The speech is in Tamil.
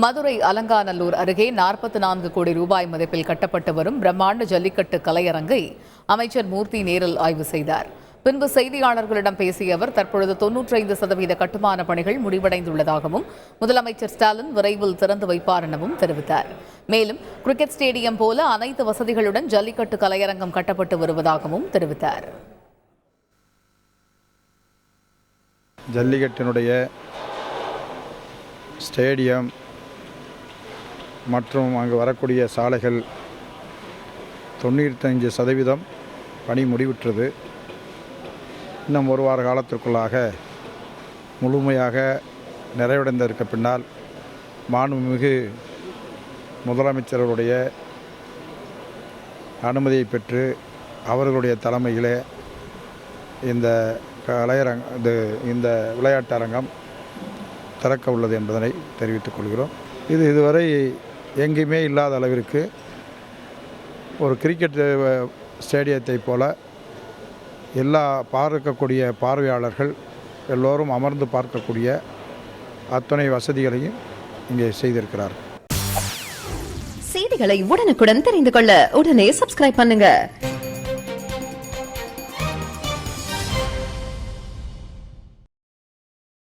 மதுரை அலங்காநல்லூர் அருகே 44 கோடி ரூபாய் மதிப்பில் கட்டப்பட்டு வரும் பிரம்மாண்ட ஜல்லிக்கட்டு கலையரங்கை அமைச்சர் மூர்த்தி நேரில் ஆய்வு செய்தார். பின்பு செய்தியாளர்களிடம் பேசிய அவர், தற்பொழுது 95% கட்டுமான பணிகள் முடிவடைந்துள்ளதாகவும் முதலமைச்சர் ஸ்டாலின் விரைவில் திறந்து வைப்பார் எனவும் தெரிவித்தார். மேலும் கிரிக்கெட் ஸ்டேடியம் போல அனைத்து வசதிகளுடன் ஜல்லிக்கட்டு கலையரங்கம் கட்டப்பட்டு வருவதாகவும் தெரிவித்தார். ஜல்லிக்கட்டினுடைய ஸ்டேடியம் மற்றும் அங்கு வரக்கூடிய சாலைகள் 95% பணி முடிவுற்றது. இன்னும் ஒரு வார காலத்திற்குள்ளாக முழுமையாக நிறைவடைந்திருக்க பின்னால் மாண்புமிகு முதலமைச்சர்களுடைய அனுமதியை பெற்று அவர்களுடைய தலைமையிலே இந்த விளையாட்டு அரங்கம் திறக்க உள்ளது என்பதனை தெரிவித்துக் கொள்கிறோம். இதுவரை எங்கேயுமே இல்லாத அளவிற்கு ஒரு கிரிக்கெட் ஸ்டேடியத்தை போல எல்லா பார்க்கக்கூடிய பார்வையாளர்கள் எல்லோரும் அமர்ந்து பார்க்கக்கூடிய அத்தனை வசதிகளையும் இங்கே செய்திருக்கிறார்கள். செய்திகளை உடனுக்குடன் தெரிந்து கொள்ள உடனே சப்ஸ்கிரைப் பண்ணுங்க.